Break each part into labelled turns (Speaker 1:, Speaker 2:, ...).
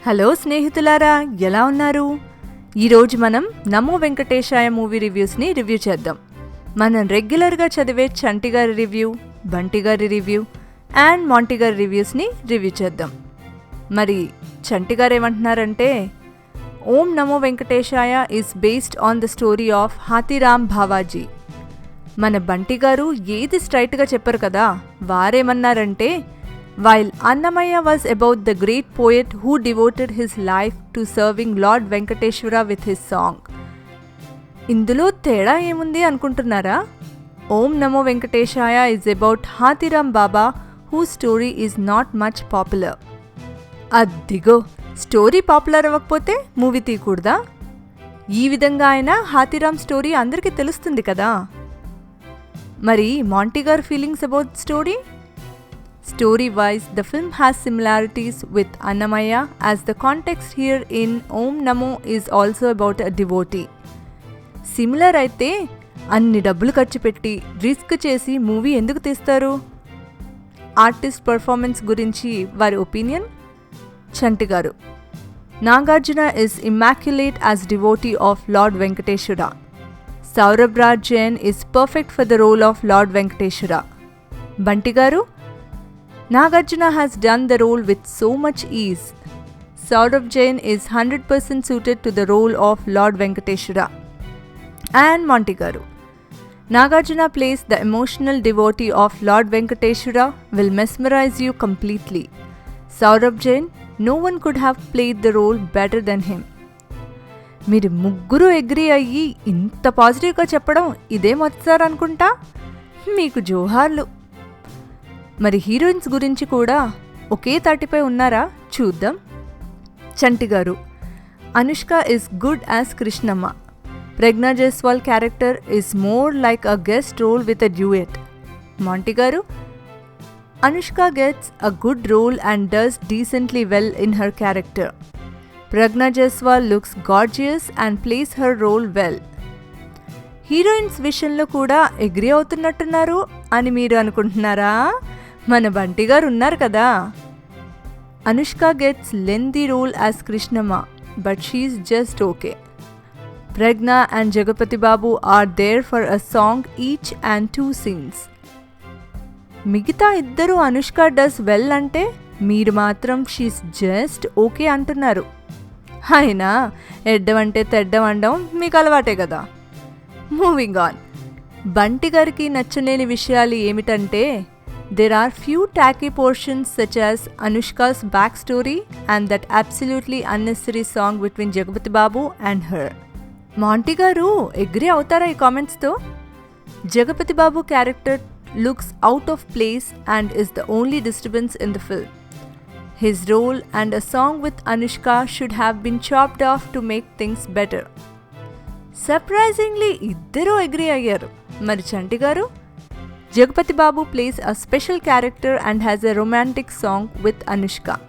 Speaker 1: Hello స్నేహితులారా, ఎలా ఉన్నారు? ఈరోజు మనం నమో వెంకటేశాయ మూవీ రివ్యూస్ని రివ్యూ చేద్దాం. మనం రెగ్యులర్గా చదివే చంటి గారి రివ్యూ, బంటి గారి రివ్యూ అండ్ మాంటి గారి రివ్యూస్ని రివ్యూ చేద్దాం. మరి చంటి గారు ఏమంటున్నారంటే, Om Namo Venkatesaya is based on the story of Hathiram Bavaji. మన బంటి గారు ఏది స్ట్రైట్గా చెప్పరు కదా, వారేమన్నారంటే, while Annamaya was about the great poet who devoted his life to serving Lord Venkateshwara with his song. ఇందులో తేడా ఏముంది అనుకుంటున్నారా? ఓం నమో వెంకటేశాయ is about Hathiram Baba whose story is not much popular. అద్దిగో, స్టోరీ పాపులర్ అవ్వకపోతే మూవీ తీయకూడదా? ఈ విధంగా అయినా హాతీరామ్ స్టోరీ అందరికీ తెలుస్తుంది కదా. మరి మాంటి గారు feelings about story? Story-wise, the film has similarities with Annamaya as the context here in Om Namo is also about a devotee. Similar అయితే అన్ని డబ్బులు ఖర్చు పెట్టి రిస్క్ చేసి మూవీ ఎందుకు తీస్తారు? ఆర్టిస్ట్ పర్ఫార్మెన్స్ గురించి వారి ఒపీనియన్. చంటి గారు, Nagarjuna is immaculate as devotee of Lord Venkateshwara. Saurabh Raj Jain is perfect for the role of Lord Venkateshwara. Bunty గారు, Nagarjuna has done the role with so much ease. Saurabh Jain is 100% suited to the role of Lord Venkateshwara. And Monty Garu, Nagarjuna plays the emotional devotee of Lord Venkateshwara will mesmerize you completely. Saurabh Jain, no one could have played the role better than him. మీరు ముగ్గురు agree అయ్యి ఇంత పాజిటివ్గా చెప్పడం ఇదే మొదటిసారి అనుకుంటా. మీకు జోహార్లు. మరి హీరోయిన్స్ గురించి కూడా ఒకే తాటిపై ఉన్నారా? చూద్దాం. చంటి గారు, Anushka is good as Krishnamma. Pragya Jaiswal character is more like a guest role with a duet. Monty గారు, Anushka gets a good role and does decently well in her character. Pragya Jaiswal looks gorgeous and plays her role well. Heroines విషయంలో కూడా agree అవుతున్నట్టున్నారు అని మీరు అనుకుంటున్నారా? మన బంటి గారు ఉన్నారు కదా. Anushka gets lengthy role as Krishnamma, but she's just okay. Pragya and Jagapathi Babu are there for a song each and 2 scenes. మిగతా ఇద్దరు అనుష్క డస్ వెల్ అంటే మీరు మాత్రం షీఈస్ జస్ట్ ఓకే అంటున్నారు. అయినా ఎడ్డమంటే తెడ్డం అనడం మీకు అలవాటే కదా. Moving on. బంటి గారికి నచ్చలేని విషయాలు ఏమిటంటే, there are few tacky portions such as Anushka's backstory and that absolutely unnecessary song between Jagapati Babu and her. మాంటి గారు అగ్రీ అవుతారా ఈ కామెంట్స్తో? Jagapathi Babu character looks out of place and is the only disturbance in the film. His role and a song with Anushka should have been chopped off to make things better. Surprisingly ఇద్దరూ agree అయ్యారు. మరి చంటి గారు, Jagapathi Babu plays a special character and has a romantic song with Anushka.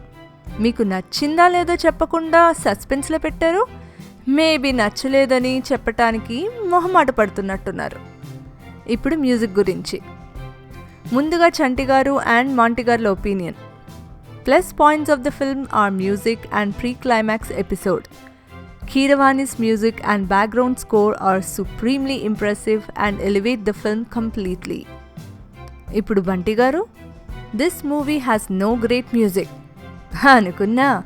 Speaker 1: మీకు నచ్చిందా లేదో చెప్పకుండా సస్పెన్స్లో పెట్టారు. Maybe నచ్చలేదని చెప్పటానికి మొహమాట పడుతున్నట్టున్నారు. ఇప్పుడు మ్యూజిక్ గురించి. ముందుగా చంటి గారు అండ్ మాంటి గారుల opinion. Plus points of the film are music and pre climax episode. Keeravani's music and background score are supremely impressive and elevate the film completely. ఇప్పుడు బంటి గారు, this movie has no great music. అనుకున్నా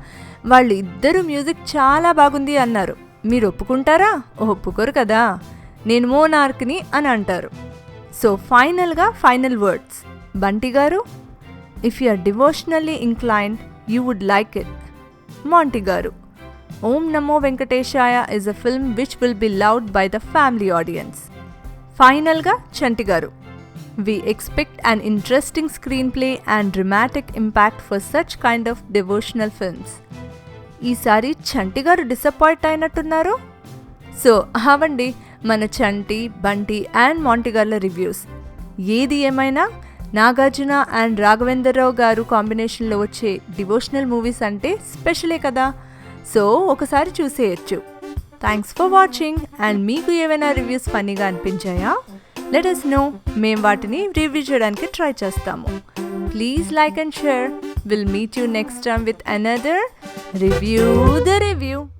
Speaker 1: వాళ్ళు ఇద్దరు music చాలా బాగుంది అన్నారు. మీరు ఒప్పుకుంటారా? ఒప్పుకోరు కదా. నేను మోనార్క్ని అని అంటారు. సో ఫైనల్గా ఫైనల్ వర్డ్స్. బంటి గారు, if you are devotionally inclined you would like it. Monty గారు, Om Namo Venkateshaya is a film which will be loved by the family audience. Finalga, Chanti Garu, we expect an interesting screenplay and dramatic impact for such kind of devotional films. ఈసారి చంటి గారు disappoint అయినట్టున్నారు. So అవండి మన చంటి, Bunty and Monty గారుల reviews. ఏది ఏమైనా Nagarjuna and Raghavendra Rao గారు కాంబినేషన్లో వచ్చే devotional movies అంటే స్పెషలే కదా. సో ఒకసారి చూసేయచ్చు. Thanks for watching. అండ్ మీకు ఏమైనా రివ్యూస్ ఫన్నీగా అనిపించాయా? Let us know. మేము వాటిని రివ్యూ చేయడానికి ట్రై చేస్తాము. Please like and share. We'll meet you next time with another Review the Review.